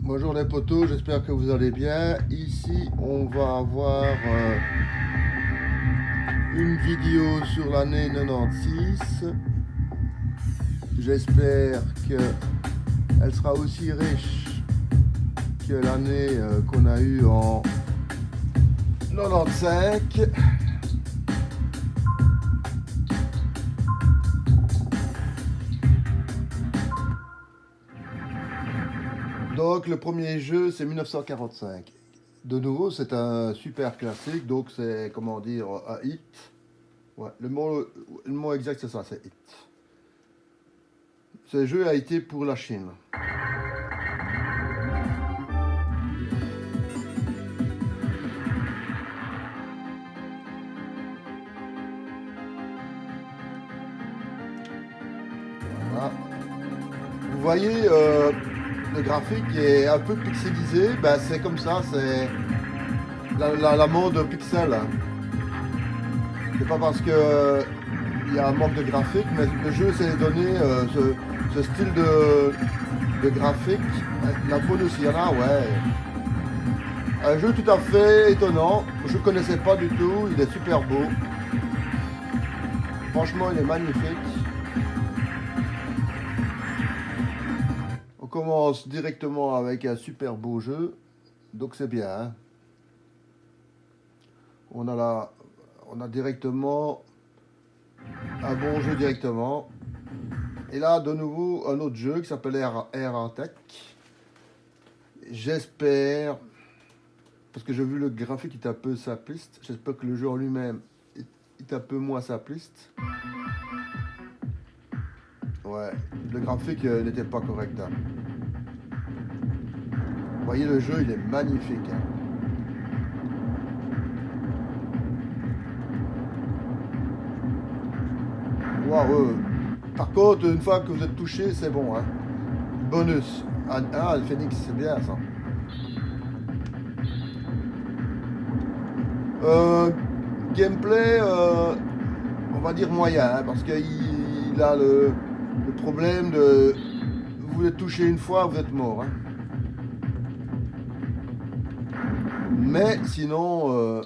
Bonjour les potos, j'espère que vous allez bien. Ici, on va avoir une vidéo sur l'année 96. J'espère qu'elle sera aussi riche que l'année qu'on a eue en 95. Donc le premier jeu c'est 1945. De nouveau c'est un super classique, donc c'est comment dire un hit. Ouais, le mot exact c'est ça, c'est hit. Ce jeu a été pour la Chine. Voilà. Vous voyez, le graphique est un peu pixelisé, ben, c'est comme ça, c'est la mode pixel. C'est pas parce que il y a un manque de graphique, mais le jeu s'est donné ce style de graphique. La faune aussi, il y en a, ouais. Un jeu tout à fait étonnant, je connaissais pas du tout, il est super beau. Franchement, il est magnifique. On commence directement avec un super beau jeu, donc c'est bien. Hein. On a directement un bon jeu directement. Et là, de nouveau, un autre jeu qui s'appelle Air Tech. J'espère, parce que j'ai vu le graphique est un peu simpliste, j'espère que le jeu en lui-même est un peu moins simpliste. Ouais, le graphique n'était pas correct. Hein. Vous voyez, le jeu, il est magnifique. Hein. Wow, par contre, une fois que vous êtes touché, c'est bon. Hein. Bonus. Ah, le phénix, c'est bien ça. Gameplay, on va dire moyen, hein, parce qu'il a le problème de... Vous êtes touché une fois, vous êtes mort. Hein. Mais sinon,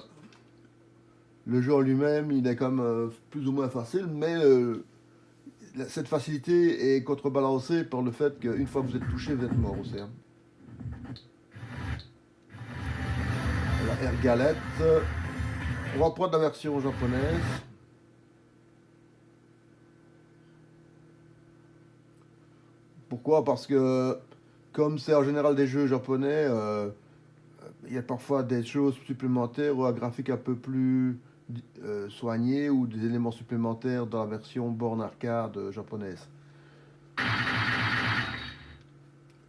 le jeu en lui-même, il est comme plus ou moins facile, mais cette facilité est contrebalancée par le fait qu'une fois que vous êtes touché, vous êtes mort aussi. Hein. La Air Galette. On va prendre la version japonaise. Pourquoi? Parce que, comme c'est en général des jeux japonais, il y a parfois des choses supplémentaires ou un graphique un peu plus soigné ou des éléments supplémentaires dans la version borne arcade japonaise.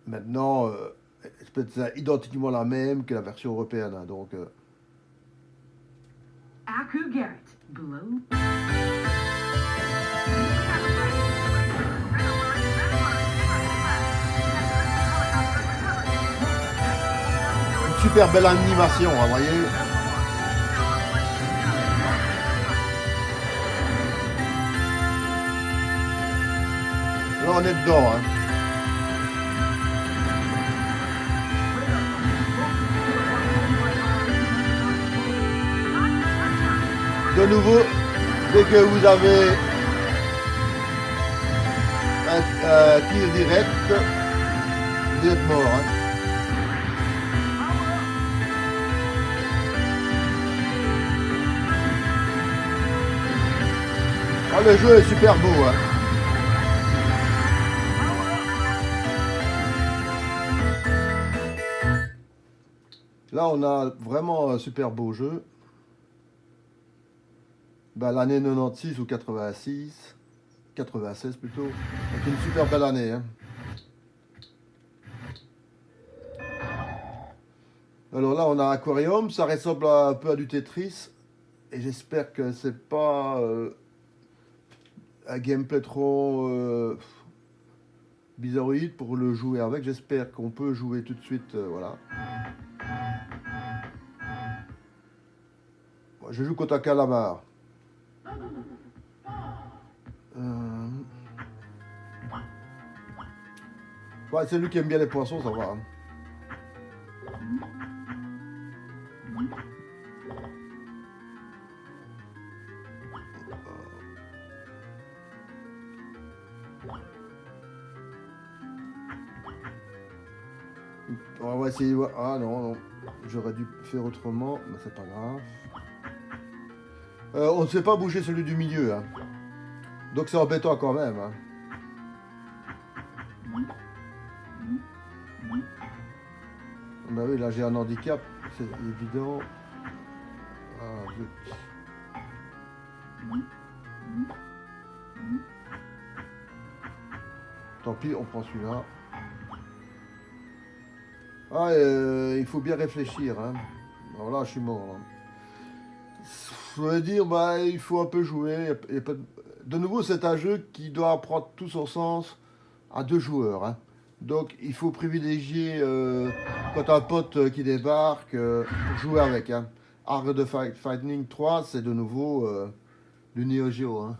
Maintenant, c'est peut-être identiquement la même que la version européenne. Hein, donc, Aku Garrett, Blow. une super belle animation, hein, vous voyez. Là, on est dedans. Hein. De nouveau, dès que vous avez un tir direct, vous êtes mort. Hein. Oh, le jeu est super beau. Hein. Là, on a vraiment un super beau jeu. Ben, l'année 96 ou 86, 96 plutôt. C'est une super belle année. Hein. Alors là, on a Aquarium. Ça ressemble un peu à du Tetris. Et j'espère que c'est pas un gameplay trop bizarroïde pour le jouer avec. J'espère qu'on peut jouer tout de suite. Voilà. Je joue contre un calamar. Ouais, c'est lui qui aime bien les poissons, ça va. Hein. On va essayer de voir. Ah non, non. J'aurais dû faire autrement, mais c'est pas grave. On ne sait pas bouger celui du milieu. Hein. Donc c'est embêtant quand même. Hein. Bah oui, là j'ai un handicap, c'est évident. Ah, zut. Tant pis, on prend celui-là. Ah, il faut bien réfléchir. Hein. Alors là, je suis mort. Là. Je veux dire, bah, il faut un peu jouer. Il y a pas de nouveau, c'est un jeu qui doit prendre tout son sens à 2 joueurs. Hein. Donc, il faut privilégier quand un pote qui débarque pour jouer avec. Hein. Arc de Fighting 3, c'est de nouveau du Neo Geo. Hein.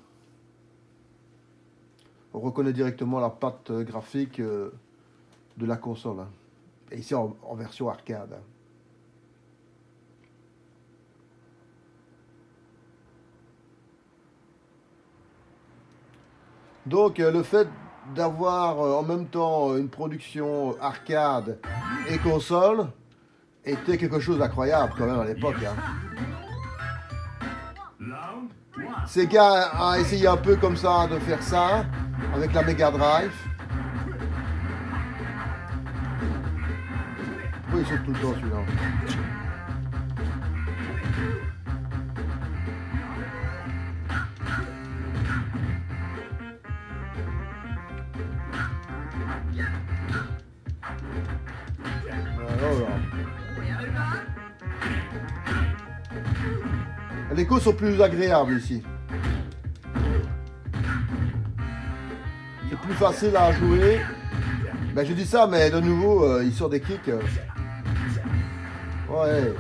On reconnaît directement la patte graphique de la console. Hein. Et ici en version arcade. Hein. Donc le fait d'avoir en même temps une production arcade et console était quelque chose d'incroyable quand même à l'époque. Hein. Sega a essayé un peu comme ça de faire ça avec la Mega Drive. Pourquoi il saute tout le temps celui-là? Les coups sont plus agréables ici. C'est plus facile à jouer. Ben je dis ça, mais de nouveau, il sort des kicks. Ouais.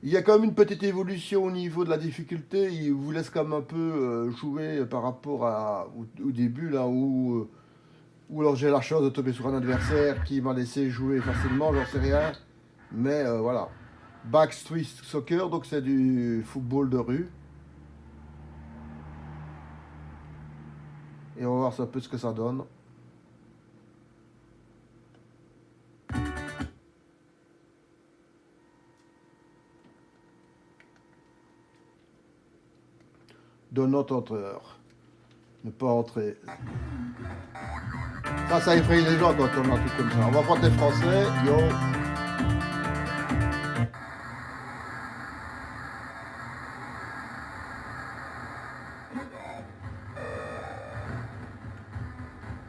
Il y a quand même une petite évolution au niveau de la difficulté. Il vous laisse quand même un peu jouer par rapport au début, là où alors j'ai la chance de tomber sur un adversaire qui m'a laissé jouer facilement, j'en sais rien. Mais voilà. Backstreet Soccer, donc c'est du football de rue. Et on va voir un peu ce que ça donne. Do not enter. Ne pas entrer. Ça effraie les gens quand on a un truc comme ça. On va prendre les Français. Yo.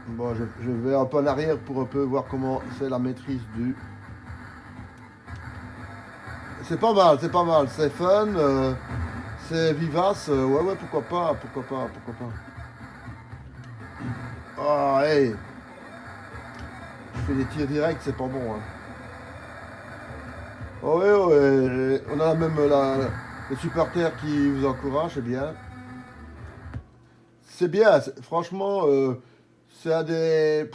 Bon, je vais un peu en arrière pour un peu voir comment c'est la maîtrise du... C'est pas mal, c'est fun, c'est vivace, ouais, pourquoi pas. Ah, hey, je fais des tirs directs, c'est pas bon, hein. Oh, ouais, on a même les supporters qui vous encouragent, c'est bien. C'est bien, franchement, c'est un des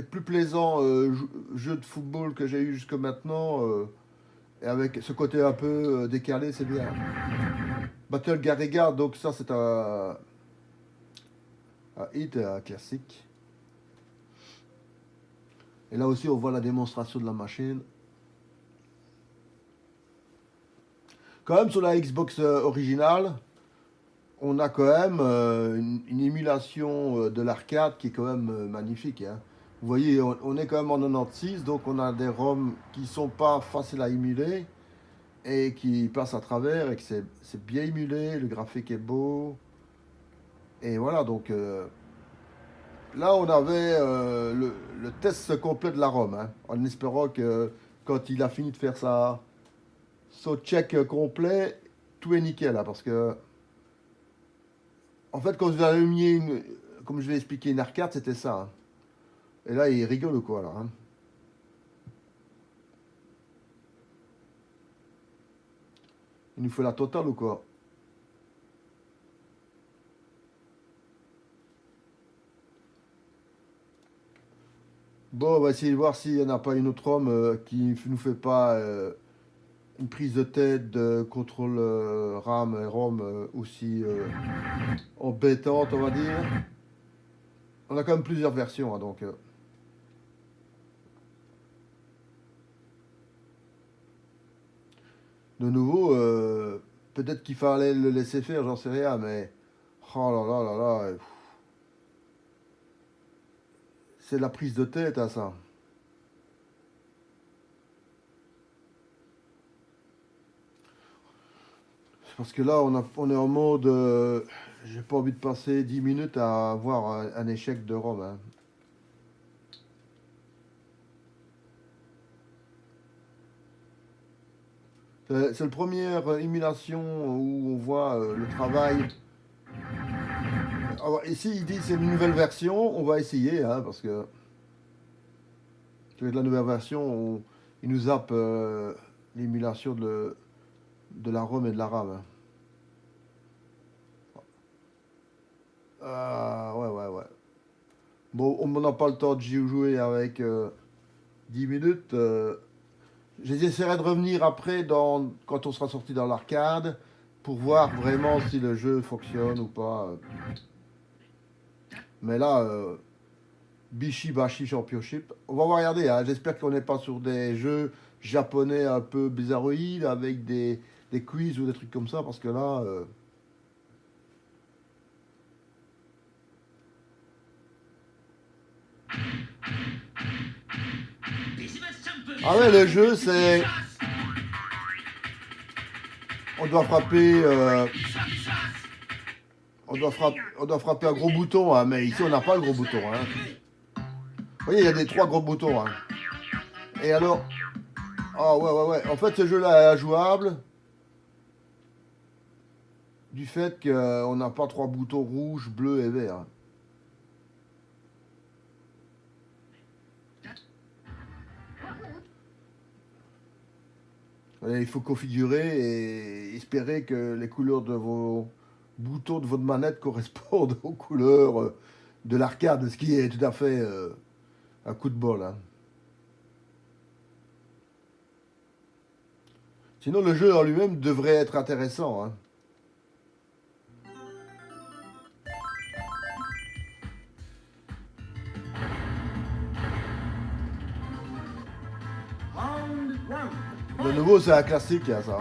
plus plaisants jeux de football que j'ai eu jusque maintenant. Et avec ce côté un peu décalé, c'est bien. Battle Garriga, donc ça c'est un hit classique. Et là aussi on voit la démonstration de la machine. Quand même sur la Xbox originale, on a quand même une émulation de l'arcade qui est quand même magnifique. Hein. Vous voyez, on est quand même en 96, donc on a des ROM qui sont pas faciles à émuler et qui passent à travers et que c'est bien émulé, le graphique est beau. Et voilà, donc là on avait le test complet de la ROM, hein, en espérant que quand il a fini de faire son check complet, tout est nickel, hein, parce que en fait quand vous avez mis comme je l'ai expliqué, une arcade, c'était ça. Hein. Et là il rigole ou quoi là, hein. Il nous fait la totale ou quoi? Bon, on va essayer de voir s'il n'y en a pas une autre homme qui nous fait pas une prise de tête de contrôle RAM et ROM aussi embêtante, on va dire. On a quand même plusieurs versions, hein, donc... De nouveau, peut-être qu'il fallait le laisser faire, j'en sais rien, mais... Oh là là là là... C'est la prise de tête, à ça. Parce que là, on est en mode... j'ai pas envie de passer 10 minutes à avoir un échec de ROM. Hein. C'est la première émulation où on voit le travail. Alors, ici, il dit c'est une nouvelle version. On va essayer, hein, parce que avec la nouvelle version, il nous zappe l'émulation de la ROM et de la RAM. Hein. Ah, ouais, ouais, ouais. Bon, on n'a pas le temps de jouer avec 10 minutes. J'essaierai de revenir après quand on sera sorti dans l'arcade pour voir vraiment si le jeu fonctionne ou pas. Mais là, Bishi Bashi Championship, on va regarder. Hein. J'espère qu'on n'est pas sur des jeux japonais un peu bizarroïdes avec des quiz ou des trucs comme ça parce que là. Ah ouais, le jeu c'est. On doit frapper. On doit frapper un gros bouton, hein, mais ici on n'a pas le gros bouton. Hein. Vous voyez, il y a des 3 gros boutons. Hein. Et alors. Ah ouais, ouais, ouais. En fait, ce jeu-là est injouable. Du fait qu'on n'a pas 3 boutons rouge, bleu et vert. Il faut configurer et espérer que les couleurs de vos boutons de votre manette correspondent aux couleurs de l'arcade, ce qui est tout à fait un coup de bol. Hein. Sinon, le jeu en lui-même devrait être intéressant. Hein. De nouveau, c'est un classique, hein, ça.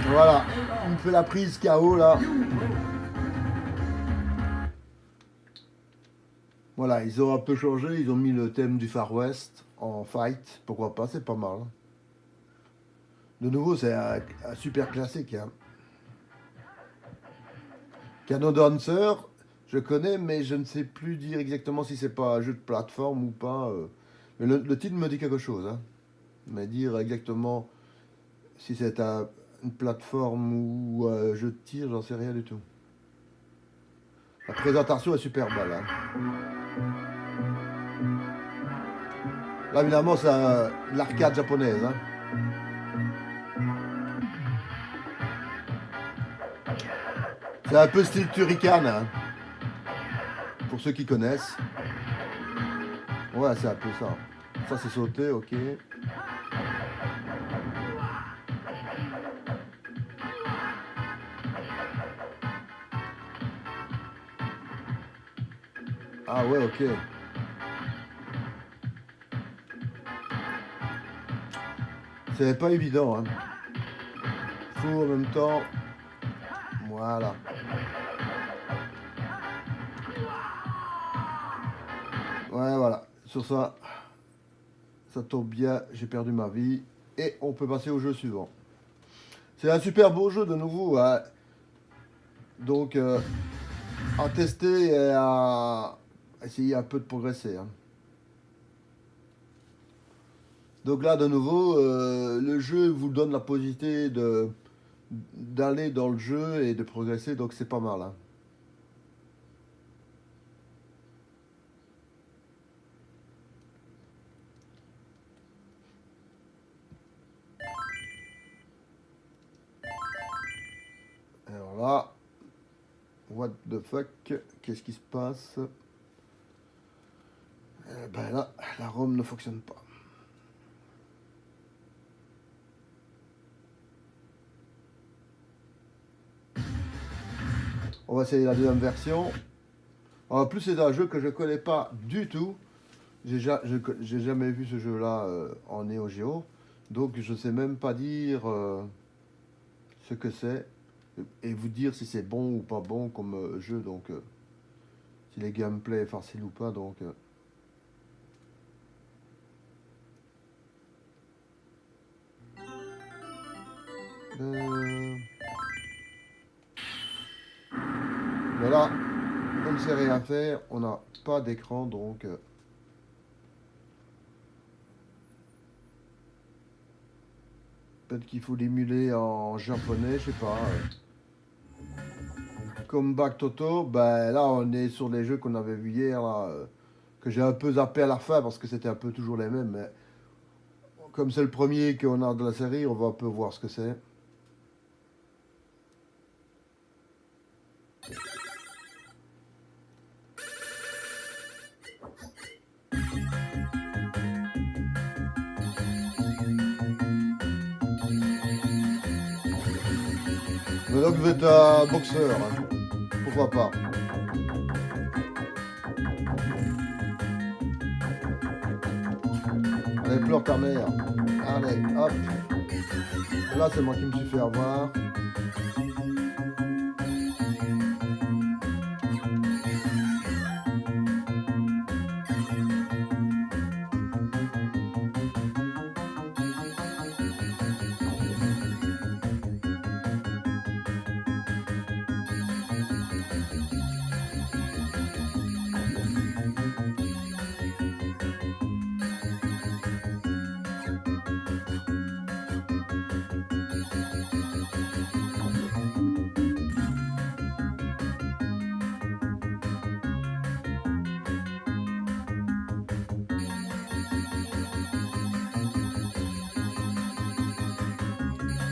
Voilà, on fait la prise KO là. Voilà, ils ont un peu changé, ils ont mis le thème du Far West en fight. Pourquoi pas, c'est pas mal. De nouveau, c'est un super classique. Hein. Canon Dancer, je connais, mais je ne sais plus dire exactement si c'est pas un jeu de plateforme ou pas. Mais le titre me dit quelque chose. Hein. Mais dire exactement si c'est une plateforme ou un jeu de tir, j'en sais rien du tout. La présentation est super belle. Hein. Là, évidemment, c'est l'arcade japonaise. Hein. C'est un peu style Turrican. Hein. Pour ceux qui connaissent. Ouais, c'est un peu ça. Ça, c'est sauté, ok. Ah ouais, ok. C'est pas évident, hein. Faut en même temps. Voilà. Ouais, voilà. Sur ça, ça tombe bien, j'ai perdu ma vie. Et on peut passer au jeu suivant. C'est un super beau jeu de nouveau. Hein. Donc, à tester et à essayer un peu de progresser. Hein. Donc là, de nouveau, le jeu vous donne la possibilité d'aller dans le jeu et de progresser, donc c'est pas mal. Hein. What the fuck? Qu'est-ce qui se passe? Ben là, la ROM ne fonctionne pas. On va essayer la deuxième version. En plus, c'est un jeu que je connais pas du tout. J'ai jamais vu ce jeu-là en Neo Geo. Donc, je sais même pas dire ce que c'est. Et vous dire si c'est bon ou pas bon comme jeu. Donc, si les gameplay est facile ou pas. Donc, voilà. On ne sait rien faire. On n'a pas d'écran. Donc, peut-être qu'il faut l'émuler en japonais. Je sais pas. Comme Back Toto, ben là on est sur les jeux qu'on avait vu hier, là, que j'ai un peu zappé à la fin parce que c'était un peu toujours les mêmes. Mais comme c'est le premier qu'on a de la série, on va un peu voir ce que c'est. Le doc veut être un boxeur, hein. Pourquoi pas. Allez, pleure ta mère. Allez, hop. Là, c'est moi qui me suis fait avoir.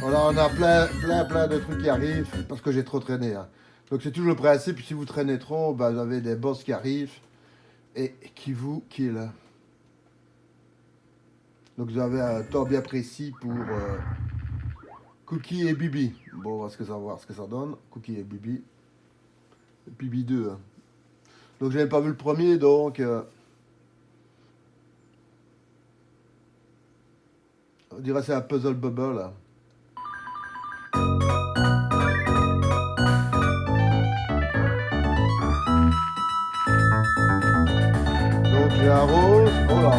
Voilà, on a plein de trucs qui arrivent parce que j'ai trop traîné, hein. Donc c'est toujours le principe, si vous traînez trop, bah, vous avez des boss qui arrivent et qui vous kill. Donc vous avez un temps bien précis pour Cookie et Bibi. Bon, on va voir ce que ça donne. Cookie et Bibi. Bibi 2. Hein. Donc j'avais pas vu le premier, donc on dirait que c'est un puzzle bubble. Là. Donc j'ai un rose. Oh là.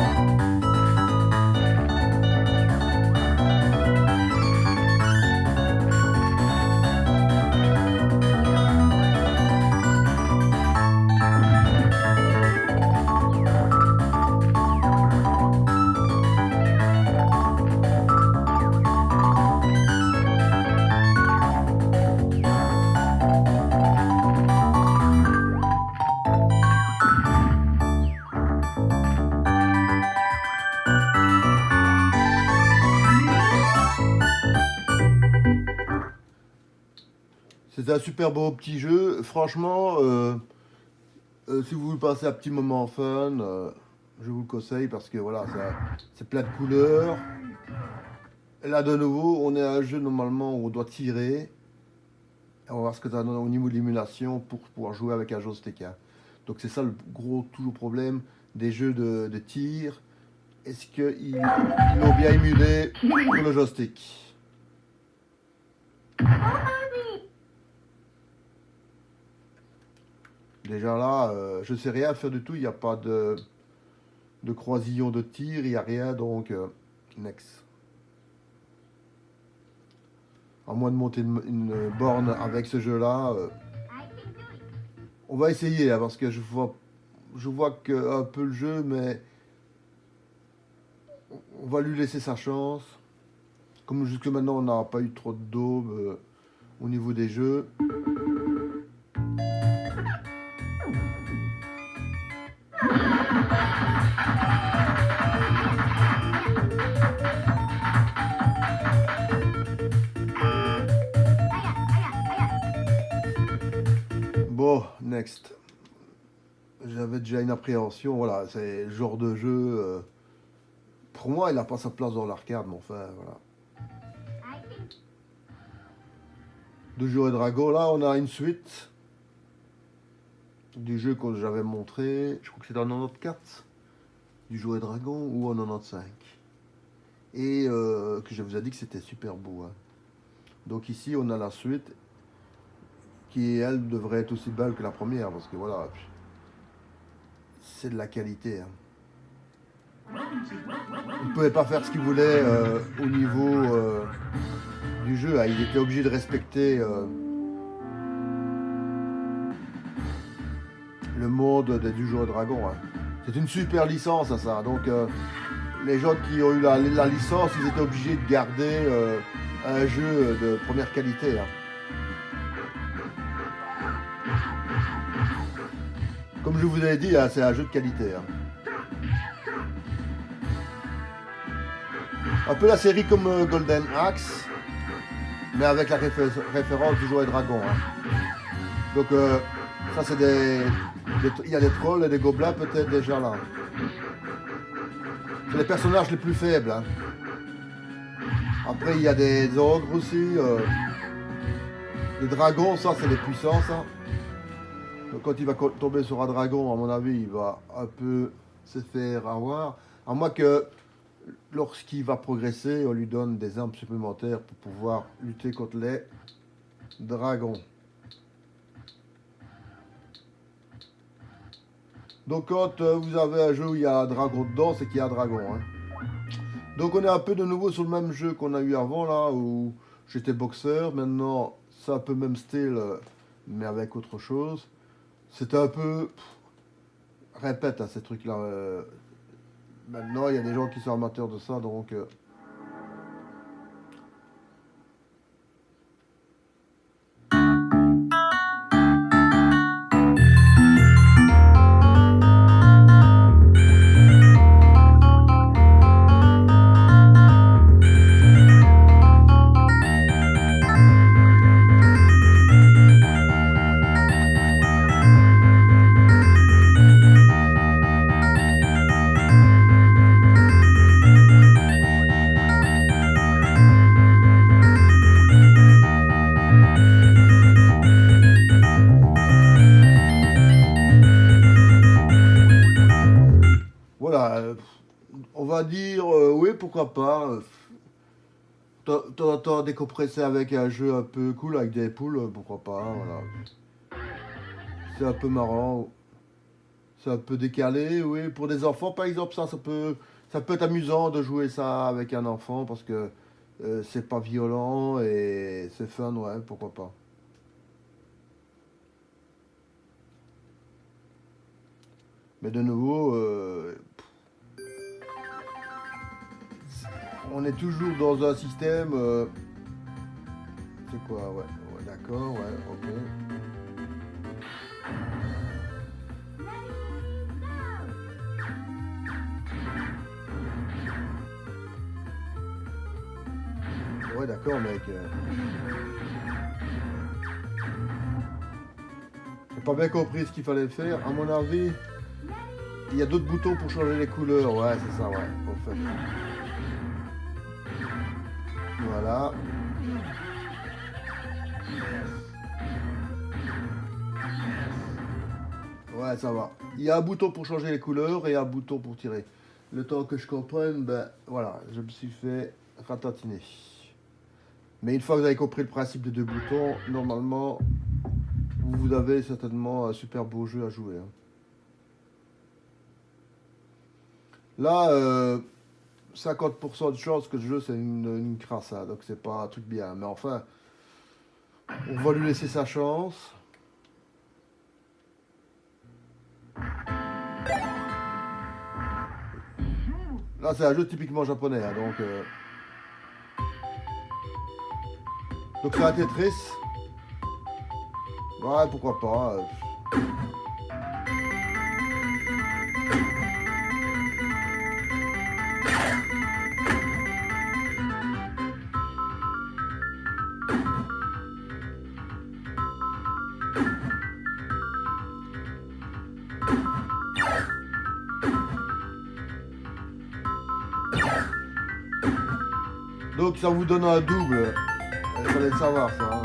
C'est un super beau petit jeu. Franchement, si vous voulez passer un petit moment fun, je vous le conseille parce que voilà, c'est plein de couleurs. Et là, de nouveau, on est à un jeu normalement où on doit tirer. On va voir ce que ça donne au niveau de l'émulation pour pouvoir jouer avec un joystick. Hein. Donc c'est ça le gros toujours problème des jeux de tir. Est-ce qu'ils l'ont bien émulé pour le joystick? Déjà là, je sais rien faire du tout, il n'y a pas de croisillon de tir, il n'y a rien, donc next. À moins de monter une borne avec ce jeu-là, on va essayer, hein, parce que je vois que un peu le jeu, mais on va lui laisser sa chance. Comme jusque maintenant, on n'a pas eu trop de daubes au niveau des jeux. Bon, Next. J'avais déjà une appréhension, voilà, c'est le genre de jeu. Pour moi, il n'a pas sa place dans l'arcade, mais enfin, voilà. Donjons et Dragons, là, on a une suite du jeu que j'avais montré, je crois que c'est en 94, du Donjons et Dragons, ou en 95. Et que je vous ai dit que c'était super beau. Hein. Donc ici, on a la suite, qui, elle, devrait être aussi belle que la première, parce que voilà, c'est de la qualité. Hein. Il ne pouvait pas faire ce qu'il voulait au niveau du jeu. Hein. Il était obligé de respecter le monde des Donjons et Dragons. Hein. C'est une super licence à ça. Donc les gens qui ont eu la licence, ils étaient obligés de garder un jeu de première qualité. Hein. Comme je vous avais dit, hein, c'est un jeu de qualité. Hein. Un peu la série comme Golden Axe, mais avec la référence du Donjons et Dragons. Hein. Donc ça c'est il y a des trolls et des gobelins peut-être déjà là. C'est les personnages les plus faibles. Hein. Après il y a des ogres aussi. Les dragons, ça c'est les puissants. Ça. Donc, quand il va tomber sur un dragon, à mon avis, il va un peu se faire avoir. À moins que lorsqu'il va progresser, on lui donne des armes supplémentaires pour pouvoir lutter contre les dragons. Donc quand vous avez un jeu où il y a un dragon dedans, c'est qu'il y a un dragon. Hein. Donc on est un peu de nouveau sur le même jeu qu'on a eu avant là, où j'étais boxeur. Maintenant, c'est un peu même style, mais avec autre chose. C'est un peu... répète hein, ces trucs-là. Maintenant, il y a des gens qui sont amateurs de ça, donc... Voilà, on va dire, oui, pourquoi pas. T'entends décompresser avec un jeu un peu cool, avec des poules, pourquoi pas, voilà. C'est un peu marrant. C'est un peu décalé, oui. Pour des enfants, par exemple, ça peut être amusant de jouer ça avec un enfant, parce que c'est pas violent et c'est fun, ouais, pourquoi pas. Mais de nouveau, on est toujours dans un système... c'est quoi, ouais, ouais d'accord, ouais, ok. Ouais d'accord mec. J'ai pas bien compris ce qu'il fallait faire, à mon avis. Il y a d'autres boutons pour changer les couleurs, ouais c'est ça, ouais, en fait. Voilà. Ouais, ça va. Il y a un bouton pour changer les couleurs et un bouton pour tirer. Le temps que je comprenne, ben voilà, je me suis fait ratatiner. Mais une fois que vous avez compris le principe des deux boutons, normalement, vous avez certainement un super beau jeu à jouer. Hein. Là, 50% de chance que le jeu c'est une crasse, hein, donc c'est pas un truc bien. Mais enfin, on va lui laisser sa chance. Là c'est un jeu typiquement japonais, hein, donc c'est un Tetris. Ouais, pourquoi pas. Donc ça vous donne un double. Il fallait le savoir ça. Hein.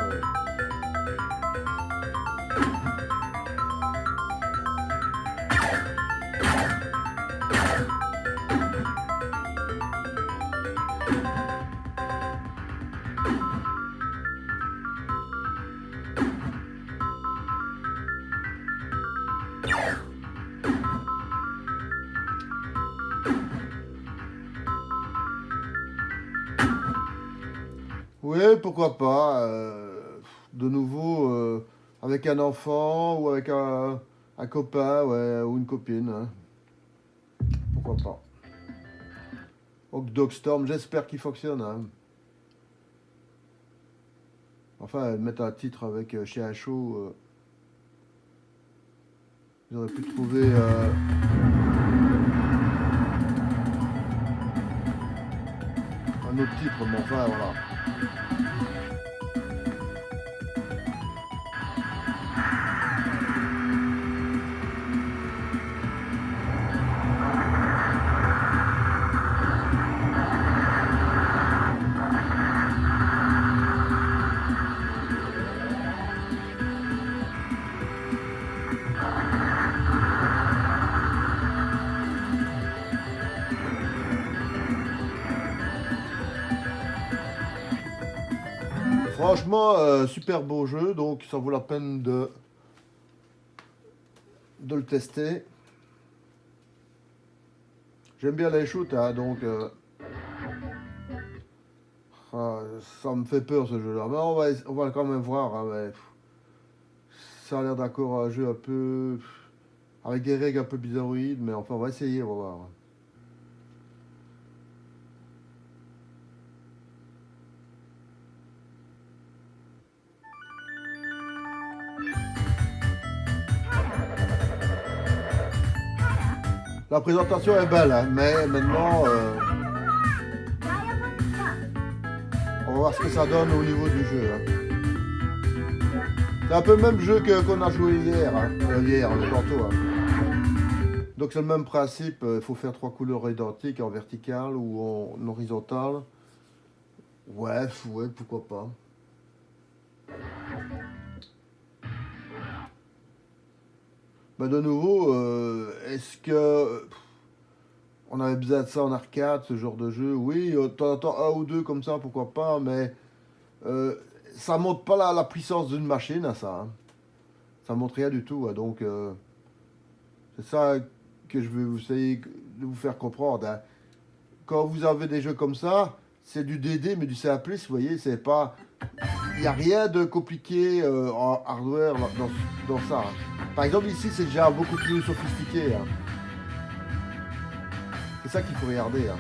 Oui, pourquoi pas. De nouveau, avec un enfant ou avec un copain ouais, ou une copine. Hein. Pourquoi pas. Donc Dogstorm, j'espère qu'il fonctionne. Hein. Enfin, mettre un titre avec chez HO. J'aurais pu trouver... un autre titre, mais enfin, voilà. Franchement, super beau jeu, donc ça vaut la peine de le tester. J'aime bien les shoots, hein, donc ça me fait peur ce jeu-là. Mais on va quand même voir. Hein, mais, ça a l'air d'accord un jeu un peu avec des règles un peu bizarroïdes, mais enfin on va essayer, on va voir. La présentation est belle, hein, mais maintenant, on va voir ce que ça donne au niveau du jeu. Hein. C'est un peu le même jeu qu'on a joué hier, hein, tantôt. Hein. Donc c'est le même principe, il faut faire 3 couleurs identiques en vertical ou en horizontal. Ouais, pourquoi pas. Bah de nouveau, est-ce que on avait besoin de ça en arcade, ce genre de jeu? Oui, de temps en temps, un ou deux comme ça, pourquoi pas, mais ça montre pas la puissance d'une machine à ça. Hein. Ça montre rien du tout, hein, donc c'est ça que je veux essayer de vous faire comprendre. Hein. Quand vous avez des jeux comme ça, c'est du DD, mais du C++, vous voyez, c'est pas... Il n'y a rien de compliqué en hardware dans ça. Hein. Par exemple, ici, c'est déjà beaucoup plus sophistiqué. Hein. C'est ça qu'il faut regarder. Hein.